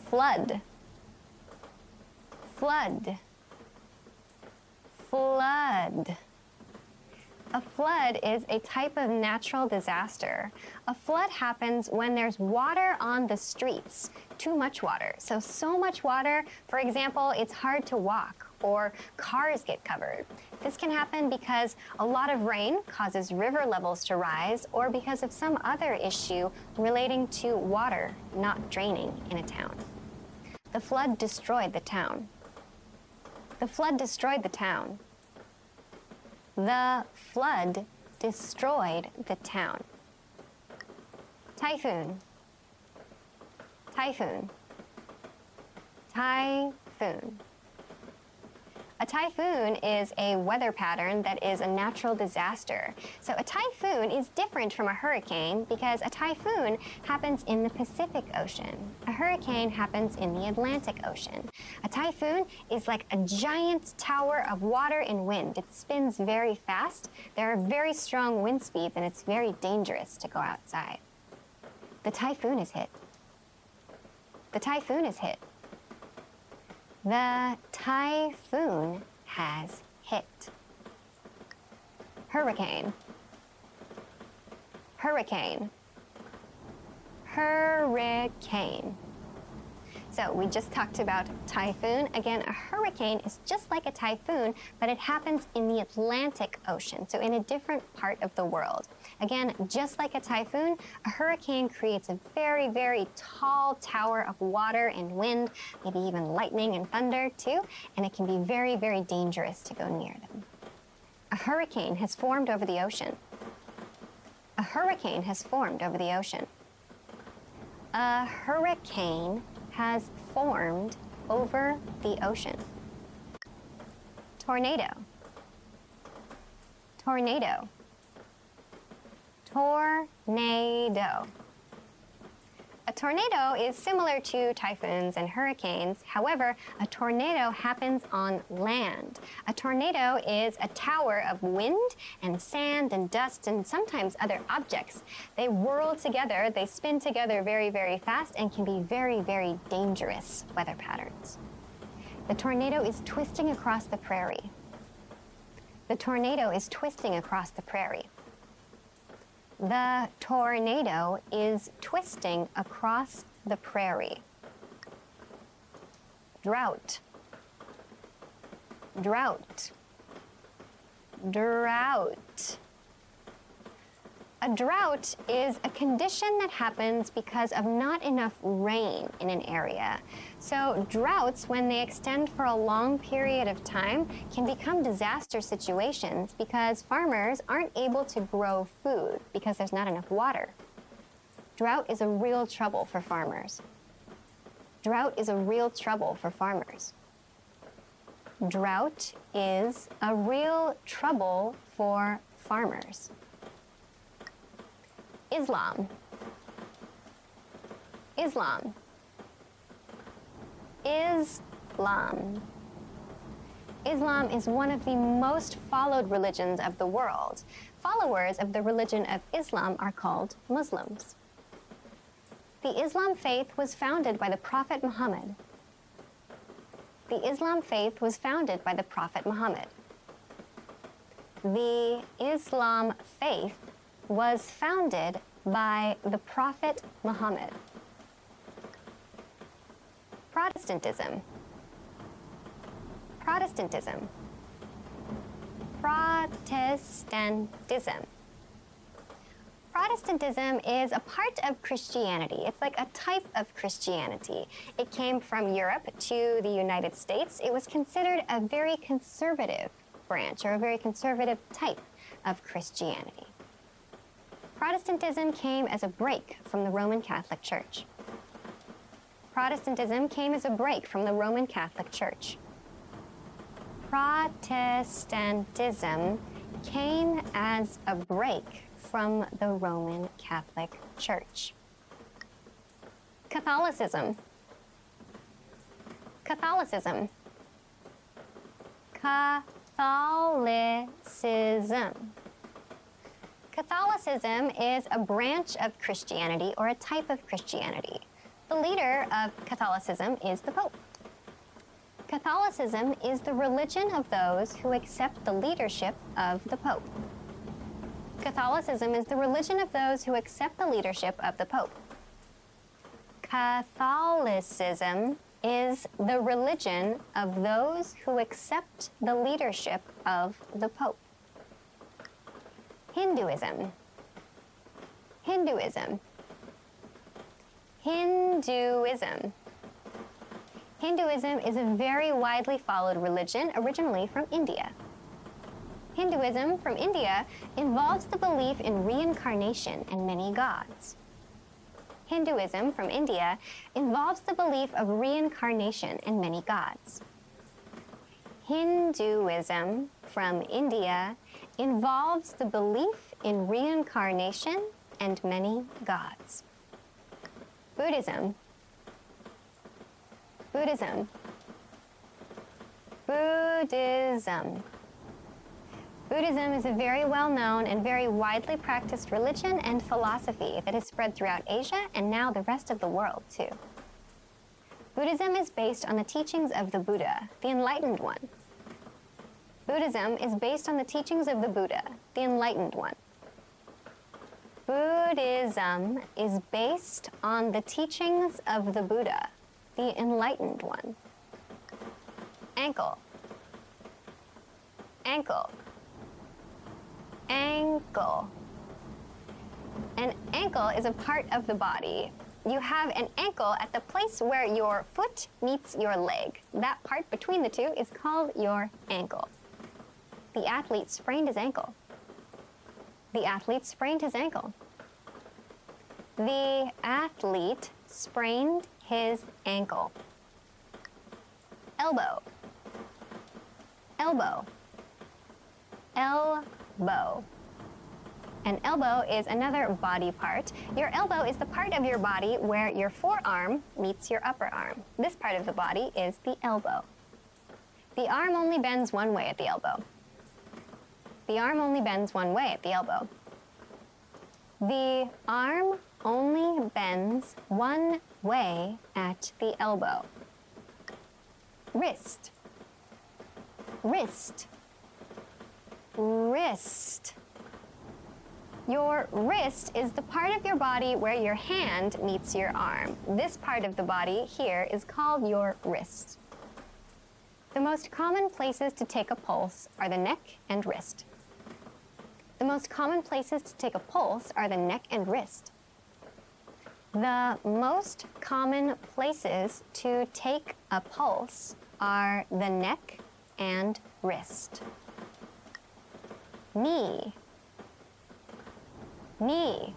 flood, flood, flood. A flood is a type of natural disaster. A flood happens when there's water on the streets, too much water. So much water, for example, it's hard to walk or cars get covered. This can happen because a lot of rain causes river levels to rise or because of some other issue relating to water not draining in a town. The flood destroyed the town. The flood destroyed the town. The flood destroyed the town. Typhoon, typhoon, typhoon. A typhoon is a weather pattern that is a natural disaster. So a typhoon is different from a hurricane because a typhoon happens in the Pacific Ocean. A hurricane happens in the Atlantic Ocean. A typhoon is like a giant tower of water and wind. It spins very fast. There are very strong wind speeds and it's very dangerous to go outside. The typhoon is hit. The typhoon is hit. The typhoon has hit. Hurricane, hurricane, hurricane. So we just talked about typhoon. Again, a hurricane is just like a typhoon, but it happens in the Atlantic Ocean, so in a different part of the world. Again, just like a typhoon, a hurricane creates a very, very tall tower of water and wind, maybe even lightning and thunder too, and it can be very, very dangerous to go near them. A hurricane has formed over the ocean. A hurricane has formed over the ocean. A hurricane has formed over the ocean. Tornado, tornado, tornado. A tornado is similar to typhoons and hurricanes. However, a tornado happens on land. A tornado is a tower of wind and sand and dust and sometimes other objects. They whirl together, they spin together very, very fast and can be very, very dangerous weather patterns. The tornado is twisting across the prairie. The tornado is twisting across the prairie. The tornado is twisting across the prairie. Drought, drought, drought. A drought is a condition that happens because of not enough rain in an area. So droughts, when they extend for a long period of time, can become disaster situations because farmers aren't able to grow food because there's not enough water. Drought is a real trouble for farmers. Drought is a real trouble for farmers. Drought is a real trouble for farmers. Islam, Islam, Islam. Islam is one of the most followed religions of the world. Followers of the religion of Islam are called Muslims. The Islam faith was founded by the Prophet Muhammad. The Islam faith was founded by the Prophet Muhammad. The Islam faith was founded by the Prophet Muhammad. Protestantism, Protestantism, Protestantism. Protestantism is a part of Christianity. It's like a type of Christianity. It came from Europe to the United States. It was considered a very conservative branch or a very conservative type of Christianity. Protestantism came as a break from the Roman Catholic Church. Protestantism came as a break from the Roman Catholic Church. Protestantism came as a break from the Roman Catholic Church. Catholicism, Catholicism, Catholicism. Catholicism is a branch of Christianity or a type of Christianity. The leader of Catholicism is the Pope. Catholicism is the religion of those who accept the leadership of the Pope. Catholicism is the religion of those who accept the leadership of the Pope. Catholicism is the religion of those who accept the leadership of the Pope. Hinduism. Hinduism. Hinduism. Hinduism is a very widely followed religion originally from India. Hinduism from India involves the belief in reincarnation and many gods. Hinduism from India involves the belief of reincarnation and many gods. Hinduism from India involves the belief in reincarnation and many gods. Buddhism. Buddhism. Buddhism. Buddhism is a very well-known and very widely practiced religion and philosophy that has spread throughout Asia and now the rest of the world too. Buddhism is based on the teachings of the Buddha, the Enlightened One. Buddhism is based on the teachings of the Buddha, the Enlightened One. Buddhism is based on the teachings of the Buddha, the Enlightened One. Ankle. Ankle. Ankle. An ankle is a part of the body. You have an ankle at the place where your foot meets your leg. That part between the two is called your ankle. The athlete sprained his ankle. The athlete sprained his ankle. The athlete sprained his ankle. Elbow. Elbow. Elbow. An elbow is another body part. Your elbow is the part of your body where your forearm meets your upper arm. This part of the body is the elbow. The arm only bends one way at the elbow. The arm only bends one way at the elbow. The arm only bends one way at the elbow. Wrist. Wrist. Wrist. Your wrist is the part of your body where your hand meets your arm. This part of the body here is called your wrist. The most common places to take a pulse are the neck and wrist. The most common places to take a pulse are the neck and wrist. The most common places to take a pulse are the neck and wrist. Knee. Knee.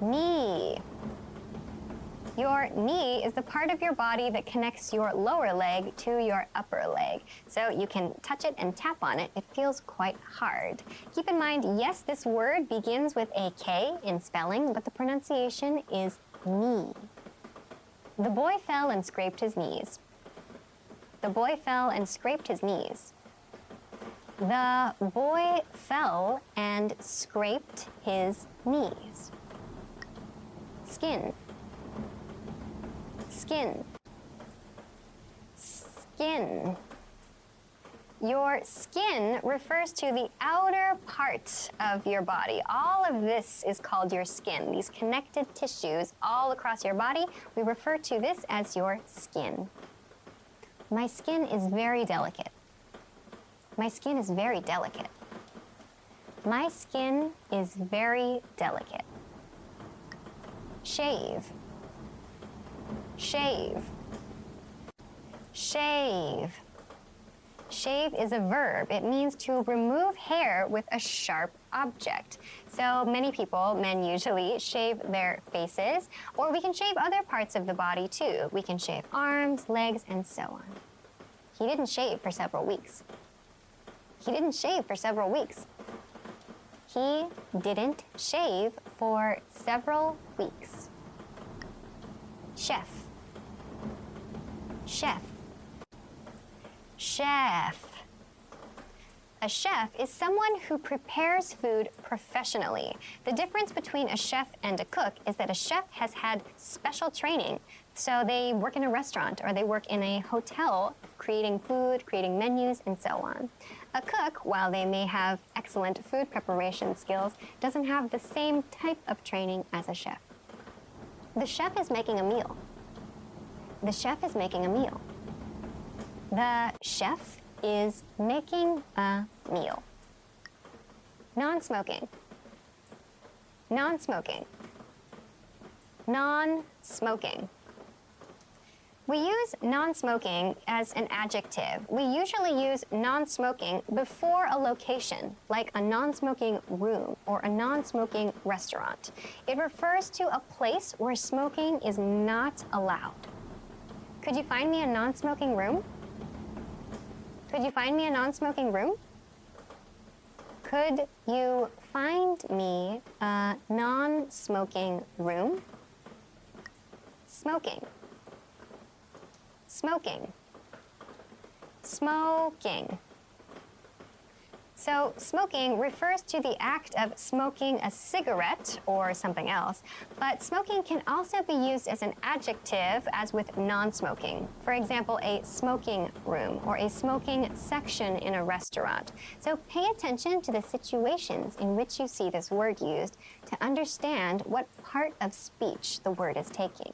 Knee. Your knee is the part of your body that connects your lower leg to your upper leg. So you can touch it and tap on it. It feels quite hard. Keep in mind, yes, this word begins with a K in spelling, but the pronunciation is knee. The boy fell and scraped his knees. The boy fell and scraped his knees. The boy fell and scraped his knees. Skin. Skin. Skin. Your skin refers to the outer part of your body. All of this is called your skin. These connected tissues all across your body, we refer to this as your skin. My skin is very delicate. My skin is very delicate. My skin is very delicate. Shave. Shave. Shave. Shave is a verb. It means to remove hair with a sharp object. So many people, men usually, shave their faces, or we can shave other parts of the body too. We can shave arms, legs, and so on. He didn't shave for several weeks. He didn't shave for several weeks. He didn't shave for several weeks. Chef. Chef. Chef. A chef is someone who prepares food professionally. The difference between a chef and a cook is that a chef has had special training. So they work in a restaurant or they work in a hotel creating food, creating menus, and so on. A cook, while they may have excellent food preparation skills, doesn't have the same type of training as a chef. The chef is making a meal. The chef is making a meal. The chef is making a meal. Non-smoking. Non-smoking. Non-smoking. We use non-smoking as an adjective. We usually use non-smoking before a location, like a non-smoking room or a non-smoking restaurant. It refers to a place where smoking is not allowed. Could you find me a non-smoking room? Could you find me a non-smoking room? Could you find me a non-smoking room? Smoking. Smoking. Smoking. So smoking refers to the act of smoking a cigarette or something else, but smoking can also be used as an adjective as with non-smoking. For example, a smoking room or a smoking section in a restaurant. So pay attention to the situations in which you see this word used to understand what part of speech the word is taking.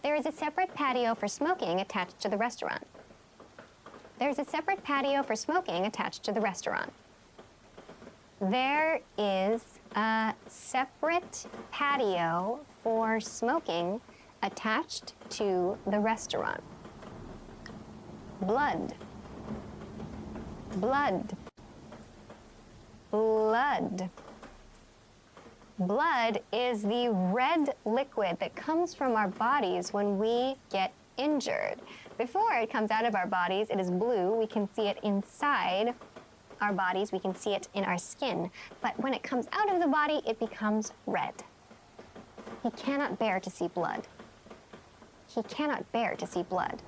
There is a separate patio for smoking attached to the restaurant. There's a separate patio for smoking attached to the restaurant. There is a separate patio for smoking attached to the restaurant. Blood. Blood. Blood. Blood is the red liquid that comes from our bodies when we get injured. Before it comes out of our bodies, it is blue. We can see it inside our bodies. We can see it in our skin. But when it comes out of the body, it becomes red. He cannot bear to see blood. He cannot bear to see blood.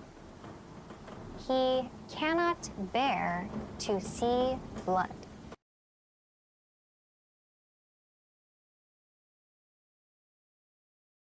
He cannot bear to see blood.